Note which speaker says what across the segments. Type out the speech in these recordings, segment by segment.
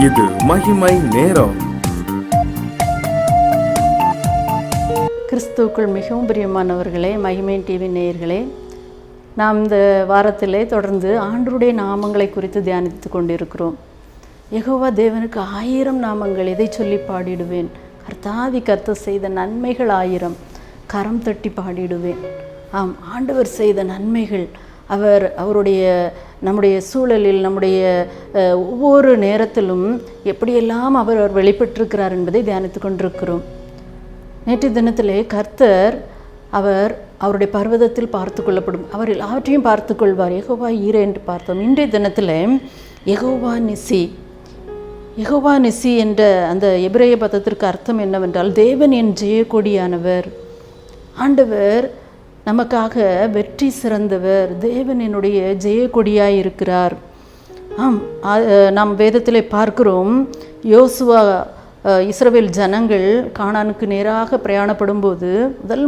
Speaker 1: இது மகிமை நேரம்.
Speaker 2: கிறிஸ்துவுக்குள் மிகவும் பிரியமானவர்களே, மகிமை டிவி நேயர்களே, நாம் இந்த வாரத்திலே தொடர்ந்து ஆண்டவருடைய நாமங்களை குறித்து தியானித்து கொண்டிருக்கிறோம். யெகோவா தேவனுக்கு 1000 நாமங்கள், எதை சொல்லி பாடிடுவேன்? கர்த்தாதி கர்த்தர் செய்த நன்மைகள் 1000, கரம் தட்டி பாடிடுவேன். ஆம், ஆண்டவர் செய்த நன்மைகள், அவருடைய நம்முடைய சூழலில், நம்முடைய ஒவ்வொரு நேரத்திலும் எப்படியெல்லாம் அவர் வெளிப்பட்டிருக்கிறார் என்பதை தியானித்து கொண்டிருக்கிறோம். நேற்று தினத்திலே கர்த்தர் அவருடைய பர்வதத்தில் பார்த்து கொள்ளப்படும், அவர் எல்லாவற்றையும் பார்த்து கொள்வார். யெகோவா ஈரே என்று பார்த்தோம். இன்றைய தினத்தில் யெகோவா நிசி, யெகோவா நிசி என்ற அந்த எபிரேய பதத்திற்கு அர்த்தம் என்னவென்றால், தேவன் என் ஜெயக்கொடியானவர். ஆண்டவர் நமக்காக வெற்றி சிறந்தவர், தேவன் என்னுடைய ஜெயக்கொடியாய் இருக்கிறார். நாம் வேதத்திலே பார்க்கிறோம், யோசுவா இஸ்ரவேல் ஜனங்கள் கானானுக்கு நேராக பிரயாணப்படும் போது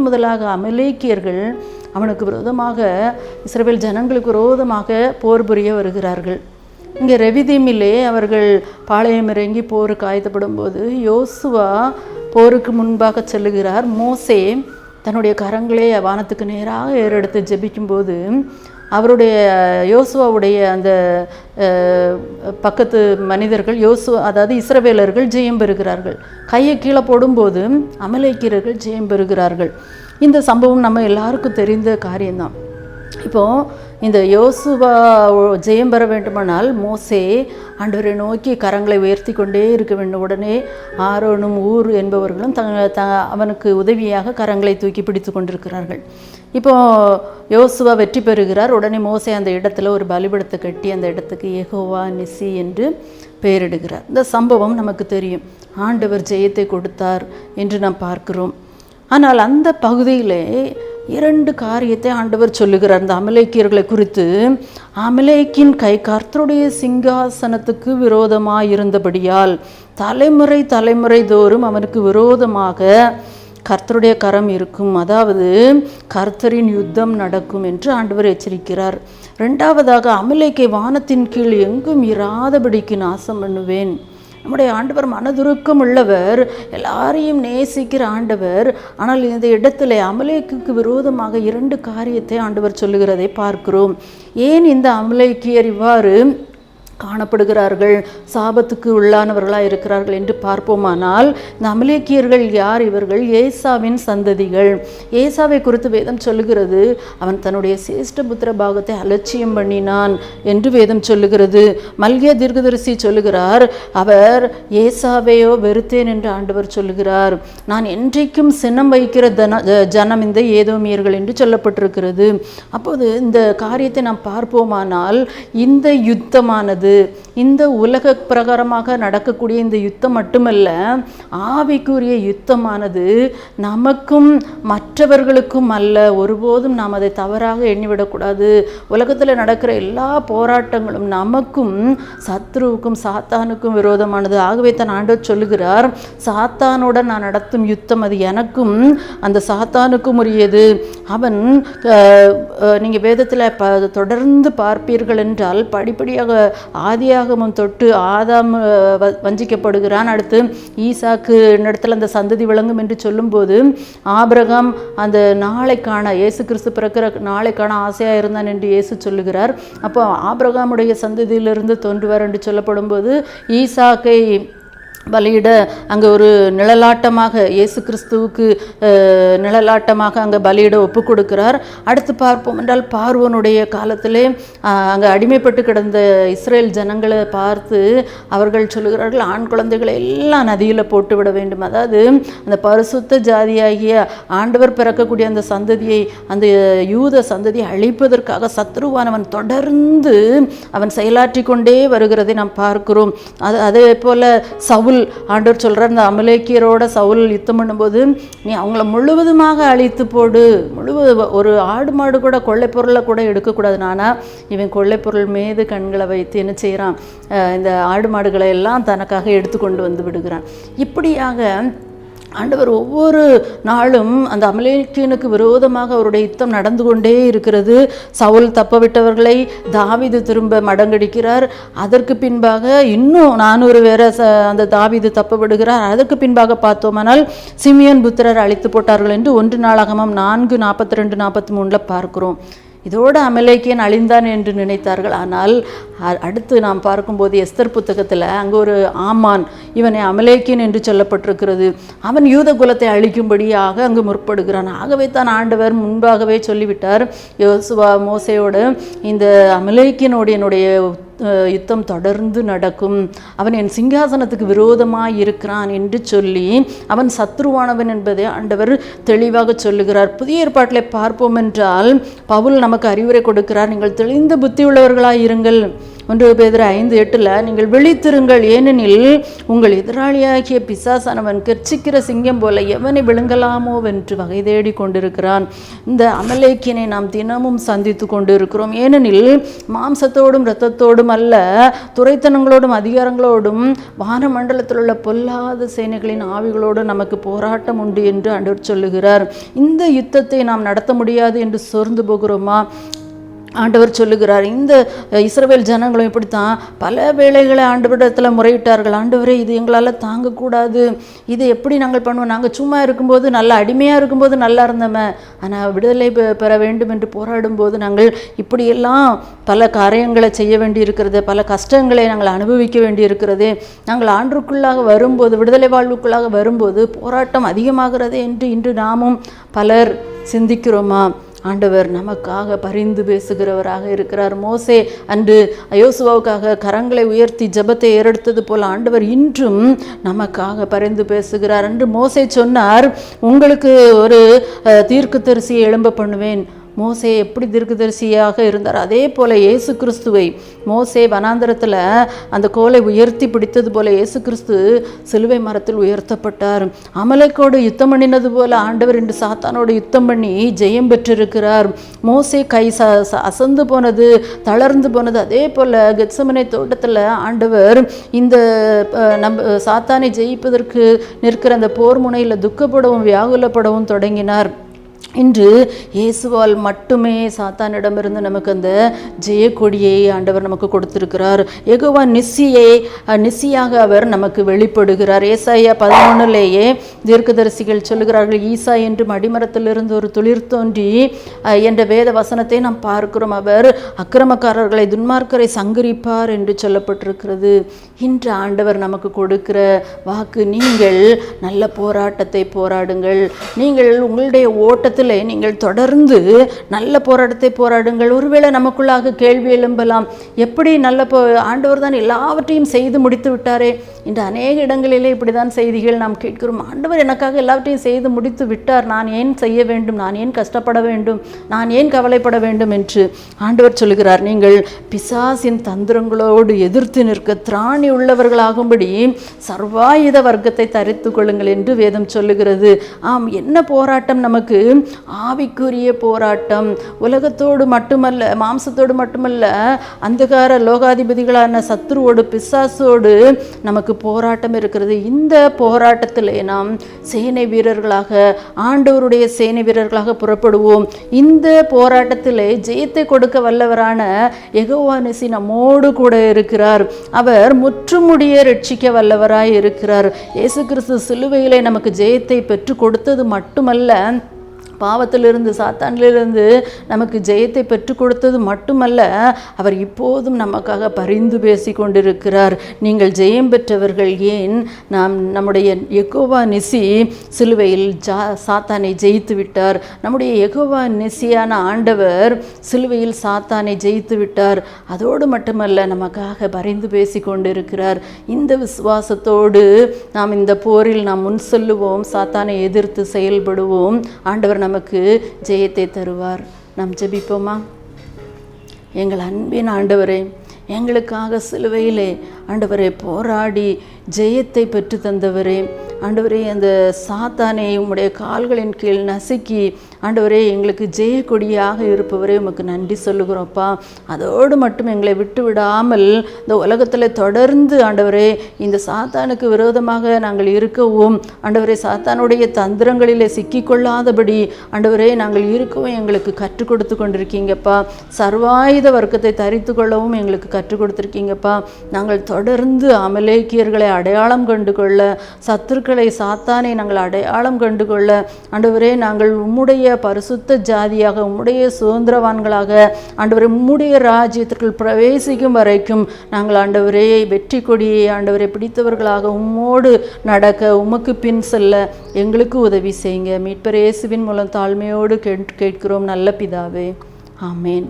Speaker 2: முதலாக அமலேக்கியர்கள் அவனுக்கு விரோதமாக, இஸ்ரவேல் ஜனங்களுக்கு விரோதமாக போர் புரிய வருகிறார்கள். இங்கே ரெவிதீமிலே அவர்கள் பாளையம் இறங்கி போருக்கு ஆயத்தப்படும் போது யோசுவா போருக்கு முன்பாக செல்லுகிறார். மோசே தன்னுடைய கரங்களே வானத்துக்கு நேராக ஏறெடுத்து ஜெபிக்கும்போது அவருடைய யோசுவாவுடைய அந்த பக்கத்து மனிதர்கள், அதாவது இஸ்ரவேலர்கள் ஜெயம் பெறுகிறார்கள். கையை கீழே போடும்போது அமலேக்கியர்கள் ஜெயம் பெறுகிறார்கள். இந்த சம்பவம் நம்ம எல்லாருக்கும் தெரிந்த காரியம்தான். இப்போது இந்த யோசுவா ஜெயம் பெற வேண்டுமானால் மோசே ஆண்டவரை நோக்கி கரங்களை உயர்த்தி கொண்டே இருக்க வேண்டும். உடனே ஆரோனும் ஊர் என்பவர்களும் அவனுக்கு உதவியாக கரங்களை தூக்கி பிடித்து கொண்டிருக்கிறார்கள். இப்போது யோசுவா வெற்றி பெறுகிறார். உடனே மோசே அந்த இடத்துல ஒரு பலிபீடத்தை கட்டி அந்த இடத்துக்கு யெகோவா நிசி என்று பெயரிடுகிறார். இந்த சம்பவம் நமக்கு தெரியும். ஆண்டவர் ஜெயத்தை கொடுத்தார் என்று நாம் பார்க்கிறோம். ஆனால் அந்த பகுதியிலே 2 காரியத்தை ஆண்டவர் சொல்லுகிறார் இந்த அமலேக்கியர்களை குறித்து. அமலேக்கின் கை கர்த்தருடைய சிங்காசனத்துக்கு விரோதமாக இருந்தபடியால் தலைமுறை தோறும் அவனுக்கு விரோதமாக கர்த்தருடைய கரம் இருக்கும், அதாவது கர்த்தரின் யுத்தம் நடக்கும் என்று ஆண்டவர் எச்சரிக்கிறார். 2வதாக, அமலேக்கை வானத்தின் கீழ் எங்கும் இராதபடிக்கு நாசம் பண்ணுவேன். நம்முடைய ஆண்டவர் மனதுருக்கம் உள்ளவர், எல்லாரையும் நேசிக்கிற ஆண்டவர். ஆனால் இந்த இடத்துல அமலேக்குக்கு விரோதமாக 2 காரியத்தை ஆண்டவர் சொல்லுகிறதை பார்க்கிறோம். ஏன் இந்த அமலேக்கியர் இவ்வாறு காணப்படுகிறார்கள், சாபத்துக்கு உள்ளானவர்களாக இருக்கிறார்கள் என்று பார்ப்போமானால், இந்த அமலேக்கியர்கள் யார்? இவர்கள் ஏசாவின் சந்ததிகள். ஏசாவை குறித்து வேதம் சொல்லுகிறது, அவன் தன்னுடைய சேஷ்ட புத்திர பாகத்தை அலட்சியம் பண்ணினான் என்று வேதம் சொல்லுகிறது. மல்கியா தீர்க்கதரிசி சொல்லுகிறார், அவர் ஏசாவையோ வெறுத்தேன் என்று ஆண்டவர் சொல்லுகிறார். நான் என்றைக்கும் சினம் வைக்கிற ஜனம் இந்த ஏதோமியர்கள் என்று சொல்லப்பட்டிருக்கிறது. அப்போது இந்த காரியத்தை நாம் பார்ப்போமானால், இந்த யுத்தமானது, இந்த உலக பிரகாரமாக நடக்கக்கூடிய இந்த யுத்தம் மட்டுமல்ல, ஆவிக்குரிய யுத்தமானது நமக்கும் மற்றவர்களுக்கும் அல்ல. ஒருபோதும் நாம் அதை தவறாக எண்ணிவிடக்கூடாது. உலகத்தில் நடக்கிற எல்லா போராட்டங்களும் நமக்கும் சத்ருவுக்கும் சாத்தானுக்கும் விரோதமானது. ஆகவே தான் ஆண்டவர் சொல்லுகிறார், சாத்தானுடன் நான் நடத்தும் யுத்தம் அது எனக்கும் அந்த சாத்தானுக்கும் உரியது. அவன் நீங்கள் வேதத்தில் தொடர்ந்து பார்ப்பீர்கள் என்றால், படிப்படியாக ஆதியாகமம் தொட்டு ஆதாம் வஞ்சிக்கப்படுகிறான். அடுத்து ஈசாக்கு இடத்துல அந்த சந்ததி விளங்கும் என்று சொல்லும்போது, ஆபிரகாம் அந்த நாளை காண, இயேசு கிறிஸ்து பிறக்கிற நாளை காண ஆசையாக இருந்தான் என்று இயேசு சொல்லுகிறார். அப்போ ஆபிரகாமுடைய சந்ததியிலிருந்து தோன்றுவார் என்று சொல்லப்படும் போது, ஈசாக்கை பலியிட அங்கே ஒரு நிழலாட்டமாக, இயேசு கிறிஸ்துவுக்கு நிழலாட்டமாக அங்கே பலியிட ஒப்பு கொடுக்கிறார். அடுத்து பார்ப்போம் என்றால், பார்வோனுடைய காலத்திலே அங்கே அடிமைப்பட்டு கிடந்த இஸ்ரேல் ஜனங்களை பார்த்து அவர்கள் சொல்லுகிறார்கள், ஆண் குழந்தைகளை எல்லாம் நதியில் போட்டு விட வேண்டும். அதாவது அந்த பரிசுத்த ஜாதியாகிய ஆண்டவர் பிறக்கக்கூடிய அந்த சந்ததியை, அந்த யூத சந்ததியை அழிப்பதற்காக சத்ருவானவன் தொடர்ந்து அவன் செயலாற்றி கொண்டே வருகிறதை நாம் பார்க்கிறோம். அதே போல் சவுல், ஆண்டவர் சொல்கிறார், இந்த அமலேக்கியரோட சவுல் யுத்தம் பண்ணும்போது நீ அவங்கள முழுவதுமாக அழித்து போடு, ஒரு ஆடு மாடு கூட கொள்ளை பொருளை கூட எடுக்கக்கூடாது. ஆனால் இவன் கொள்ளை பொருள் மீது கண்களை வைத்து என்ன செய்கிறான், இந்த ஆடு மாடுகளை எல்லாம் தனக்காக எடுத்து கொண்டு வந்து விடுகிறான். இப்படியாக ஆண்டவர் ஒவ்வொரு நாளும் அந்த அமலேக்கியனுக்கு விரோதமாக அவருடைய யுத்தம் நடந்து கொண்டே இருக்கிறது. சவுல் தப்ப விட்டவர்களை தாவீது திரும்ப மடங்கடிக்கிறார். அதற்கு பின்பாக இன்னும் 400 பேரை அந்த தாவீது தப்ப விடுகிறார். அதற்கு பின்பாக பார்த்தோமானால் சிமியோன் புத்திரர் அழித்து போட்டார்கள் என்று 1 நாளாகமம் 4:42-43 பார்க்கிறோம். இதோடு அமலேக்கியன் அழிந்தான் என்று நினைத்தார்கள். ஆனால் அடுத்து நாம் பார்க்கும்போது எஸ்தர் புத்தகத்தில் அங்கே ஒரு ஆமான், இவனை அமலேக்கியன் என்று சொல்லப்பட்டிருக்கிறது. அவன் யூத குலத்தை அழிக்கும்படியாக அங்கு முற்படுகிறான். ஆகவே தான் ஆண்டவர் முன்பாகவே சொல்லிவிட்டார் யோசுவா மோசேயோடு, இந்த அமலேக்கியனோடு என்னுடைய யுத்தம் தொடர்ந்து நடக்கும், அவன் என் சிங்காசனத்துக்கு விரோதமாக இருக்கிறான் என்று சொல்லி அவன் சத்ருவானவன் என்பதை ஆண்டவர் தெளிவாக சொல்லுகிறார். புதிய ஏற்பாட்டில் பார்ப்போம் என்றால் பவுல் நமக்கு அறிவுரை கொடுக்கிறார். நீங்கள் தெளிந்த புத்தி உள்ளவர்களாக இருங்கள். 1 பேதுரு 5:8 நீங்கள் விழித்திருங்கள், ஏனெனில் உங்கள் எதிராளியாகிய பிசாசானவன் கெர்ச்சிக்கிற சிங்கம் போல எவனை விழுங்கலாமோ என்று வகை தேடி கொண்டிருக்கிறான். இந்த அமலேக்கியனை நாம் தினமும் சந்தித்து கொண்டு இருக்கிறோம். ஏனெனில் மாம்சத்தோடும் இரத்தத்தோடும் அல்ல, துரைத்தனங்களோடும் அதிகாரங்களோடும் வானமண்டலத்தில் உள்ள பொல்லாத சேனைகளின் ஆவிகளோடு நமக்கு போராட்டம் உண்டு என்று ஆண்டவர் சொல்லுகிறார். இந்த யுத்தத்தை நாம் நடத்த முடியாது என்று சோர்ந்து போகிறோமா? ஆண்டவர் சொல்லுகிறார். இந்த இஸ்ரவேல் ஜனங்களும் இப்படித்தான் பல வேளைகளை ஆண்டவரிடத்தில் முறையிட்டார்கள். ஆண்டவரே, இது எங்களால் தாங்கக்கூடாது, இதை எப்படி நாங்கள் பண்ணுவோம்? நாங்கள் சும்மா இருக்கும்போது நல்லா அடிமையாக இருக்கும்போது நல்லா இருந்தோமே, ஆனால் விடுதலை பெற வேண்டும் என்று போராடும்போது நாங்கள் இப்படியெல்லாம் பல காரியங்களை செய்ய வேண்டி இருக்கிறது, பல கஷ்டங்களை நாங்கள் அனுபவிக்க வேண்டி இருக்கிறது. நாங்கள் ஆண்டுக்குள்ளாக வரும்போது, விடுதலை வாழ்வுக்குள்ளாக வரும்போது போராட்டம் அதிகமாகிறதே என்று இன்று நாமும் பலர் சிந்திக்கிறோமா? ஆண்டவர் நமக்காக பரிந்து பேசுகிறவராக இருக்கிறார். மோசே அன்று யோசுவாவுக்காக கரங்களை உயர்த்தி ஜெபத்தை ஏறெடுத்தது போல ஆண்டவர் இன்றும் நமக்காக பரிந்து பேசுகிறார். அன்று மோசே சொன்னார், உங்களுக்கு ஒரு தீர்க்கதரிசியை எழும்ப பண்ணுவேன். மோசே எப்படி தீர்க்கதரிசியாக இருந்தார், அதே போல இயேசு கிறிஸ்துவை மோசே வனாந்தரத்தில் அந்த கோலை உயர்த்தி பிடித்தது போல இயேசு கிறிஸ்து சிலுவை மரத்தில் உயர்த்தப்பட்டார். அமலேக்கோடு யுத்தம் பண்ணினது போல ஆண்டவர் இன்று சாத்தானோடு யுத்தம் பண்ணி ஜெயம் பெற்றிருக்கிறார். மோசே கை அசந்து போனது, தளர்ந்து போனது, அதே போல கெத்சமனே தோட்டத்தில் ஆண்டவர் இந்த சாத்தானை ஜெயிப்பதற்கு நிற்கிற அந்த போர் முனையில் துக்கப்படவும் வியாகுலப்படவும் தொடங்கினார். இன்று இயேசுவால் மட்டுமே சாத்தானிடமிருந்து நமக்கு அந்த ஜெயக்கொடியை ஆண்டவர் நமக்கு கொடுத்திருக்கிறார். யெகோவா நிசியாக அவர் நமக்கு வெளிப்படுகிறார். ஏசாயா 11 தீர்க்கதரிசிகள் சொல்லுகிறார்கள், ஈசா என்று அடிமரத்திலிருந்து ஒரு துளிர் தோன்றி என்ற வேத வசனத்தை நாம் பார்க்கிறோம். அவர் அக்கிரமக்காரர்களை துன்மார்க்கரை சங்கரிப்பார் என்று சொல்லப்பட்டிருக்கிறது. இன்று ஆண்டவர் நமக்கு கொடுக்கிற வாக்கு, நீங்கள் நல்ல போராட்டத்தை போராடுங்கள், நீங்கள் உங்களுடைய ஓட்டத்தில் நீங்கள் தொடர்ந்து நல்ல போராட்டத்தை போராடுங்கள். ஒருவேளை நமக்குள்ளாக கேள்வி எழும்பலாம், எப்படி நல்ல ஆண்டவர் தான் எல்லாவற்றையும் செய்து முடித்து விட்டாரே. இன்று அநேக இடங்களிலே இப்படிதான் செய்திகள் நாம் கேட்கிறோம். ஆண்டவர் எனக்காக எல்லாவற்றையும் செய்து முடித்து விட்டார், நான் ஏன் செய்ய வேண்டும், நான் ஏன் கஷ்டப்பட வேண்டும், நான் ஏன் கவலைப்பட வேண்டும் என்று ஆண்டவர் சொல்கிறார். நீங்கள் பிசாசின் தந்திரங்களோடு எதிர்த்து நிற்க திராணி உள்ளவர்களாகும்படி சர்வாயுத வர்க்கத்தை தரித்து கொள்ளுங்கள் என்று வேதம் சொல்லுகிறது. ஆம், என்ன போராட்டம் நமக்கு? ஆவிக்குரிய போராட்டம். உலகத்தோடு மட்டுமல்ல, மாம்சத்தோடு மட்டுமல்ல, அந்தகார லோகாதிபதிகளான சத்ருவோடு, பிசாசோடு நமக்கு போராட்டம் இருக்கிறது. இந்த போராட்டத்திலே நாம் சேனை வீரர்களாக, ஆண்டவருடைய சேனை வீரர்களாக புறப்படுவோம். இந்த போராட்டத்திலே ஜெயத்தை கொடுக்க வல்லவரான யெகோவா நிசி நம்மோடு கூட இருக்கிறார். அவர் முற்றுமுடிய ரட்சிக்க வல்லவராய் இருக்கிறார். இயேசு கிறிஸ்து சிலுவையிலே நமக்கு ஜெயத்தை பெற்று கொடுத்தது மட்டுமல்ல, பாவத்திலிருந்து, சாத்தானிலிருந்து நமக்கு ஜெயத்தை பெற்றுக் கொடுத்தது மட்டுமல்ல, அவர் இப்போதும் நமக்காக பரிந்து பேசி கொண்டிருக்கிறார். நீங்கள் ஜெயம் பெற்றவர்கள் ஏன்? நம்முடைய யெகோவா நிசி சிலுவையில் சாத்தானை ஜெயித்து விட்டார். நம்முடைய யெகோவா நிசியான ஆண்டவர் சிலுவையில் சாத்தானை ஜெயித்து விட்டார். அதோடு மட்டுமல்ல, நமக்காக பரிந்து பேசி கொண்டிருக்கிறார். இந்த விசுவாசத்தோடு நாம் இந்த போரில் நாம் முன் செல்லுவோம், சாத்தானை எதிர்த்து செயல்படுவோம். ஆண்டவர் நமக்கு ஜெயத்தை தருவார். நாம் ஜெபிப்போமா? எங்கள் அன்பின் ஆண்டவரே, எங்களுக்காக சிலுவையிலே ஆண்டவரே போராடி ஜெயத்தை பெற்று தந்தவரே, ஆண்டவரே அந்த சாத்தானை உம்முடைய கால்களின் கீழ் நசுக்கி ஆண்டவரே எங்களுக்கு ஜெயக்கொடியாக இருப்பவரே உமக்கு நன்றி சொல்லுகிறோம்ப்பா. அதோடு மட்டும் எங்களை விட்டு விடாமல் இந்த உலகத்தில் தொடர்ந்து ஆண்டவரே இந்த சாத்தானுக்கு விரோதமாக நாங்கள் இருக்கவும், ஆண்டவரே சாத்தானுடைய தந்திரங்களிலே சிக்கிக்கொள்ளாதபடி ஆண்டவரே நாங்கள் இருக்கவும் எங்களுக்கு கற்றுக் கொடுத்து கொண்டிருக்கீங்கப்பா. சர்வாயுத வர்க்கத்தை தரித்து கொள்ளவும் எங்களுக்கு கற்றுக் கொடுத்துருக்கீங்கப்பா. நாங்கள் தொடர்ந்து அமலேக்கியர்களை அடையாளம் கண்டு கொள்ள, சத்துருக்களை சாத்தானை நாங்கள் அடையாளம் கண்டு கொள்ள, ஆண்டவரே நாங்கள் உம்முடைய பரிசுத்த ஜாதியாக, உம்முடைய சுதந்திரவான்களாக, ஆண்டவரே உம்முடைய ராஜ்யத்திற்குள் பிரவேசிக்கும் வரைக்கும் நாங்கள் ஆண்டவரே வெற்றி கொடியை ஆண்டவரை பிடித்தவர்களாக உம்மோடு நடக்க, உமக்கு பின் செல்ல எங்களுக்கு உதவி செய்யுங்க. மீட்பர் இயேசுவின் மூலம் தாழ்மையோடு கேட்கிறோம் நல்ல பிதாவே. ஆமேன்.